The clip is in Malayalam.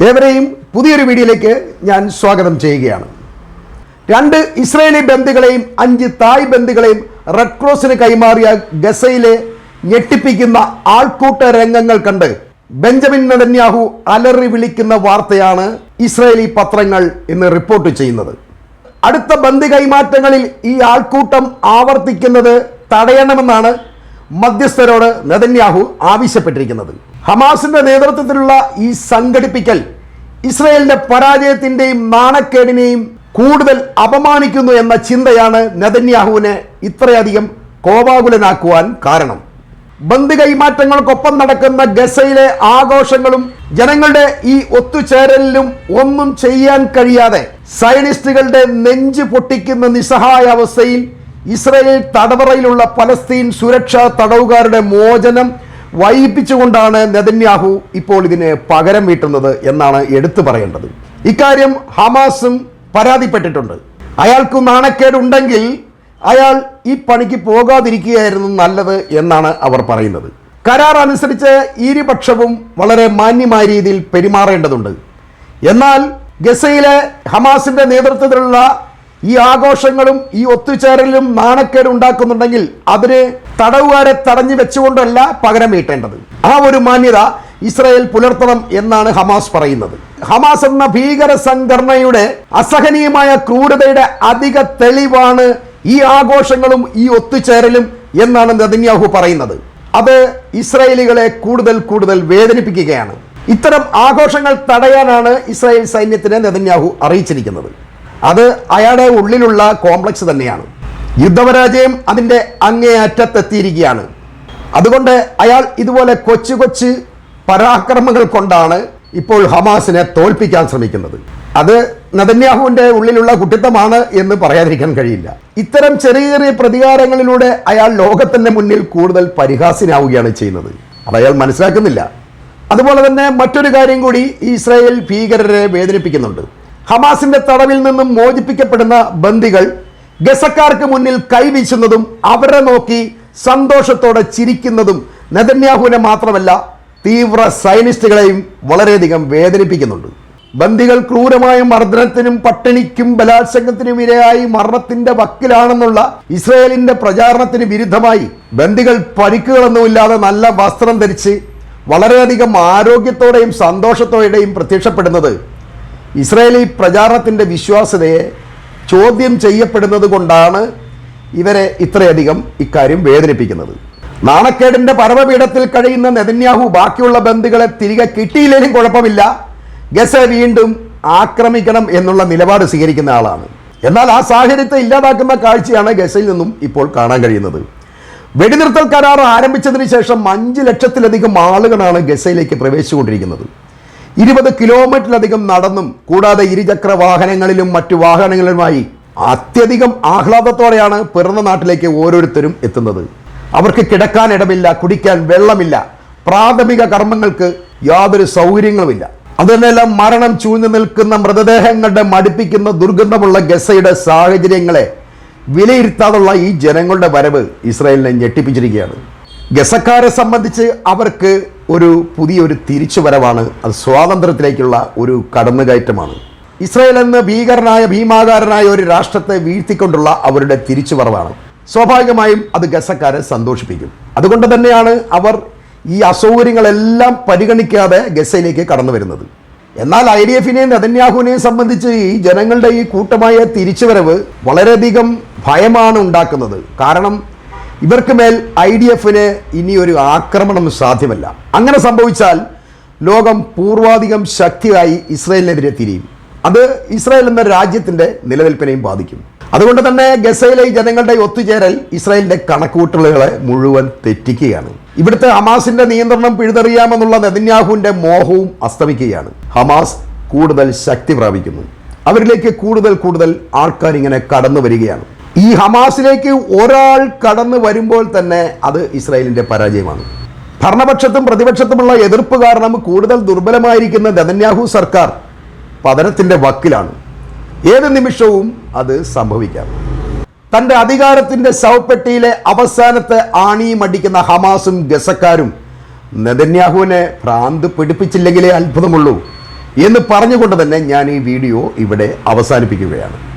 ഏവരെയും പുതിയൊരു വീഡിയോയിലേക്ക് ഞാൻ സ്വാഗതം ചെയ്യുകയാണ്. 2 ഇസ്രായേലി ബന്ദികളെയും 5 തായ് ബന്ദികളെയും റെഡ് ക്രോസിന് കൈമാറിയ ഗസയിലെ ഞെട്ടിപ്പിക്കുന്ന ആൾക്കൂട്ട രംഗങ്ങൾ കണ്ട് ബെഞ്ചമിൻ നെതന്യാഹു അലറി വിളിക്കുന്ന വാർത്തയാണ് ഇസ്രായേലി പത്രങ്ങൾ ഇന്ന് റിപ്പോർട്ട് ചെയ്യുന്നത്. അടുത്ത ബന്ദി കൈമാറ്റങ്ങളിൽ ഈ ആൾക്കൂട്ടം ആവർത്തിക്കുന്നത് തടയണമെന്നാണ് മധ്യസ്ഥരോട് നെതന്യാഹു ആവശ്യപ്പെട്ടിരിക്കുന്നത്. ഹമാസിന്റെ നേതൃത്വത്തിലുള്ള ഈ സംഘടിപ്പിക്കൽ ഇസ്രായേലിന്റെ പരാജയത്തിന്റെയും നാണക്കേടിനെയും കൂടുതൽ അപമാനിക്കുന്നു എന്ന ചിന്തയാണ് നെതന്യാഹുവിനെ ഇത്രയധികം കോപാകുലനാക്കുവാൻ കാരണം. ബന്ദി കൈമാറ്റങ്ങൾക്കൊപ്പം നടക്കുന്ന ഗസയിലെ ആഘോഷങ്ങളും ജനങ്ങളുടെ ഈ ഒത്തുചേരലിലും ഒന്നും ചെയ്യാൻ കഴിയാതെ സയനിസ്റ്റുകളുടെ നെഞ്ച് പൊട്ടിക്കുന്ന നിസ്സഹായ അവസ്ഥയിൽ ഇസ്രായേൽ തടവറയിലുള്ള പലസ്തീൻ സുരക്ഷാ തടവുകാരുടെ മോചനം വൈകിപ്പിച്ചുകൊണ്ടാണ് നെതന്യാഹു ഇപ്പോൾ ഇതിന് പകരം വീട്ടുന്നത് എന്നാണ് എടുത്തു പറയേണ്ടത്. ഇക്കാര്യം ഹമാസും പരാതിപ്പെട്ടിട്ടുണ്ട്. അയാൾക്ക് നാണക്കേടുണ്ടെങ്കിൽ അയാൾ ഈ പണിക്ക് പോകാതിരിക്കുകയായിരുന്നു നല്ലത് എന്നാണ് അവർ പറയുന്നത്. കരാർ അനുസരിച്ച് ഇരുപക്ഷവും വളരെ മാന്യമായ രീതിയിൽ പെരുമാറേണ്ടതുണ്ട്. എന്നാൽ ഗസയിലെ ഹമാസിന്റെ നേതൃത്വത്തിലുള്ള ഈ ആഘോഷങ്ങളും ഈ ഒത്തുചേരലും നാണക്കേട് ഉണ്ടാക്കുന്നുണ്ടെങ്കിൽ അതിന് തടവുകാരെ തടഞ്ഞു വെച്ചുകൊണ്ടല്ല പകരം വീട്ടേണ്ടത്. ആ ഒരു മാന്യത ഇസ്രായേൽ പുലർത്തണം എന്നാണ് ഹമാസ് പറയുന്നത്. ഹമാസ് എന്ന ഭീകര സംഘടനയുടെ അസഹനീയമായ ക്രൂരതയുടെ അധിക തെളിവാണ് ഈ ആഘോഷങ്ങളും ഈ ഒത്തുചേരലും എന്നാണ് നെതന്യാഹു പറയുന്നത്. അത് ഇസ്രായേലികളെ കൂടുതൽ വേദനിപ്പിക്കുകയാണ്. ഇത്തരം ആഘോഷങ്ങൾ തടയാനാണ് ഇസ്രായേൽ സൈന്യത്തിനെ നെതന്യാഹു അറിയിച്ചിരിക്കുന്നത്. അത് അയാളുടെ ഉള്ളിലുള്ള കോംപ്ലക്സ് തന്നെയാണ്. യുദ്ധപരാജയം അതിൻ്റെ അങ്ങേയറ്റത്തെത്തിയിരിക്കുകയാണ്. അതുകൊണ്ട് അയാൾ ഇതുപോലെ കൊച്ചു പരാക്രമങ്ങൾ കൊണ്ടാണ് ഇപ്പോൾ ഹമാസിനെ തോൽപ്പിക്കാൻ ശ്രമിക്കുന്നത്. അത് നെതന്യാഹുവിൻ്റെ ഉള്ളിലുള്ള കുട്ടിത്തമാണ് എന്ന് പറയാതിരിക്കാൻ കഴിയില്ല. ഇത്തരം ചെറിയ പ്രതികാരങ്ങളിലൂടെ അയാൾ ലോകത്തിൻ്റെ മുന്നിൽ കൂടുതൽ പരിഹാസ്യനാവുകയാണ് ചെയ്യുന്നത്. അത് അയാൾ മനസ്സിലാക്കുന്നില്ല. അതുപോലെ തന്നെ മറ്റൊരു കാര്യം കൂടി ഇസ്രായേൽ ഭീകരരെ വേദനിപ്പിക്കുന്നുണ്ട്. ഹമാസിന്റെ തടവിൽ നിന്നും മോചിപ്പിക്കപ്പെടുന്ന ബന്ദികൾ ഗസക്കാർക്ക് മുന്നിൽ കൈവീശുന്നതും അവരെ നോക്കി സന്തോഷത്തോടെ ചിരിക്കുന്നതും നെതന്യാഹുവിനെ മാത്രമല്ല തീവ്ര സയനിസ്റ്റുകളെയും വളരെയധികം വേദനിപ്പിക്കുന്നുണ്ട്. ബന്ദികൾ ക്രൂരമായ മർദ്ദനത്തിനും പട്ടിണിക്കും ബലാത്സംഗത്തിനും ഇരയായി മരണത്തിന്റെ വക്കിലാണെന്നുള്ള ഇസ്രായേലിന്റെ പ്രചാരണത്തിന് വിരുദ്ധമായി ബന്ദികൾ പരിക്കുകളൊന്നുമില്ലാതെ നല്ല വസ്ത്രം ധരിച്ച് വളരെയധികം ആരോഗ്യത്തോടെയും സന്തോഷത്തോടെയും പ്രത്യക്ഷപ്പെടുന്നത് ഇസ്രായേലി പ്രചാരണത്തിൻ്റെ വിശ്വാസ്യതയെ ചോദ്യം ചെയ്യപ്പെടുന്നത് കൊണ്ടാണ് ഇവരെ ഇത്രയധികം ഇക്കാര്യം വേദനിപ്പിക്കുന്നത്. നാണക്കേടിൻ്റെ പരമപീഠത്തിൽ കഴിയുന്ന നെതന്യാഹു ബാക്കിയുള്ള ബന്ദികളെ തിരികെ കിട്ടിയില്ലെങ്കിലും കുഴപ്പമില്ല, ഗസ വീണ്ടും ആക്രമിക്കണം എന്നുള്ള നിലപാട് സ്വീകരിക്കുന്ന ആളാണ്. എന്നാൽ ആ സാഹചര്യത്തെ ഇല്ലാതാക്കുന്ന കാഴ്ചയാണ് ഗസയിൽ നിന്നും ഇപ്പോൾ കാണാൻ കഴിയുന്നത്. വെടിനിർത്തൽ കരാർ ആരംഭിച്ചതിന് ശേഷം 5 ലക്ഷത്തിലധികം ആളുകളാണ് ഗസയിലേക്ക് പ്രവേശിച്ചുകൊണ്ടിരിക്കുന്നത്. 20 കിലോമീറ്ററിലധികം നടന്നും കൂടാതെ ഇരുചക്ര വാഹനങ്ങളിലും മറ്റു വാഹനങ്ങളിലുമായി അത്യധികം ആഹ്ലാദത്തോടെയാണ് പിറന്ന നാട്ടിലേക്ക് ഓരോരുത്തരും എത്തുന്നത്. അവർക്ക് കിടക്കാൻ ഇടമില്ല, കുടിക്കാൻ വെള്ളമില്ല, പ്രാഥമിക കർമ്മങ്ങൾക്ക് യാതൊരു സൗകര്യങ്ങളുമില്ല. അതുതന്നെയെല്ലാം മരണം ചൂഴ്ന്നു നിൽക്കുന്ന മൃതദേഹങ്ങളുടെ മടുപ്പിക്കുന്ന ദുർഗന്ധമുള്ള ഗസയുടെ സാഹചര്യങ്ങളെ വിലയിരുത്താതുള്ള ഈ ജനങ്ങളുടെ വരവ് ഇസ്രായേലിനെ ഞെട്ടിപ്പിച്ചിരിക്കുകയാണ്. ഗസക്കാരെ സംബന്ധിച്ച് അവർക്ക് പുതിയൊരു തിരിച്ചുവരവാണ്. അത് സ്വാതന്ത്ര്യത്തിലേക്കുള്ള ഒരു കടന്നുകയറ്റമാണ്. ഇസ്രായേൽ എന്ന ഭീമാകാരനായ ഒരു രാഷ്ട്രത്തെ വീഴ്ത്തിക്കൊണ്ടുള്ള അവരുടെ തിരിച്ചുവരവാണ്. സ്വാഭാവികമായും അത് ഗസക്കാരെ സന്തോഷിപ്പിക്കും. അതുകൊണ്ട് തന്നെയാണ് അവർ ഈ അസൗകര്യങ്ങളെല്ലാം പരിഗണിക്കാതെ ഗസയിലേക്ക് കടന്നു വരുന്നത്. എന്നാൽ IDF-നെയും നെതന്യാഹുവിനെയും സംബന്ധിച്ച് ഈ ജനങ്ങളുടെ ഈ കൂട്ടമായ തിരിച്ചുവരവ് വളരെയധികം ഭയമാണ് ഉണ്ടാക്കുന്നത്. കാരണം ഇവർക്ക് മേൽ IDF-ന് ഇനിയൊരു ആക്രമണം സാധ്യമല്ല. അങ്ങനെ സംഭവിച്ചാൽ ലോകം പൂർവാധികം ശക്തിയായി ഇസ്രായേലിനെതിരെ തിരിയും. അത് ഇസ്രായേൽ എന്ന രാജ്യത്തിൻ്റെ നിലനിൽപ്പിനെയും ബാധിക്കും. അതുകൊണ്ട് തന്നെ ഗസയിലെ ജനങ്ങളുടെ ഒത്തുചേരൽ ഇസ്രായേലിൻ്റെ കണക്കുകൂട്ടലുകളെ മുഴുവൻ തെറ്റിക്കുകയാണ്. ഇവിടുത്തെ ഹമാസിന്റെ നിയന്ത്രണം പിഴുതെറിയാമെന്നുള്ള നെതന്യാഹുവിൻ്റെ മോഹവും അസ്തമിക്കുകയാണ്. ഹമാസ് കൂടുതൽ ശക്തി പ്രാപിക്കുന്നു. അവരിലേക്ക് കൂടുതൽ ആൾക്കാർ ഇങ്ങനെ കടന്നു വരികയാണ്. ഈ ഹമാസിലേക്ക് ഒരാൾ കടന്നു വരുമ്പോൾ തന്നെ അത് ഇസ്രായേലിൻ്റെ പരാജയമാണ്. ഭരണപക്ഷത്തും പ്രതിപക്ഷത്തുമുള്ള എതിർപ്പ് കാരണം കൂടുതൽ ദുർബലമായിരിക്കുന്ന നെതന്യാഹു സർക്കാർ പതനത്തിൻ്റെ വക്കിലാണ്. ഏത് നിമിഷവും അത് സംഭവിക്കാം. തൻ്റെ അധികാരത്തിൻ്റെ ശവപ്പെട്ടിയിലെ അവസാനത്തെ ആണിയും അടിക്കുന്ന ഹമാസും ഗസക്കാരും നെതന്യാഹുവിനെ ഭ്രാന്ത് പിടിപ്പിച്ചില്ലെങ്കിലേ അത്ഭുതമുള്ളൂ. എന്ന് പറഞ്ഞുകൊണ്ട് തന്നെ ഞാൻ ഈ വീഡിയോ ഇവിടെ അവസാനിപ്പിക്കുകയാണ്.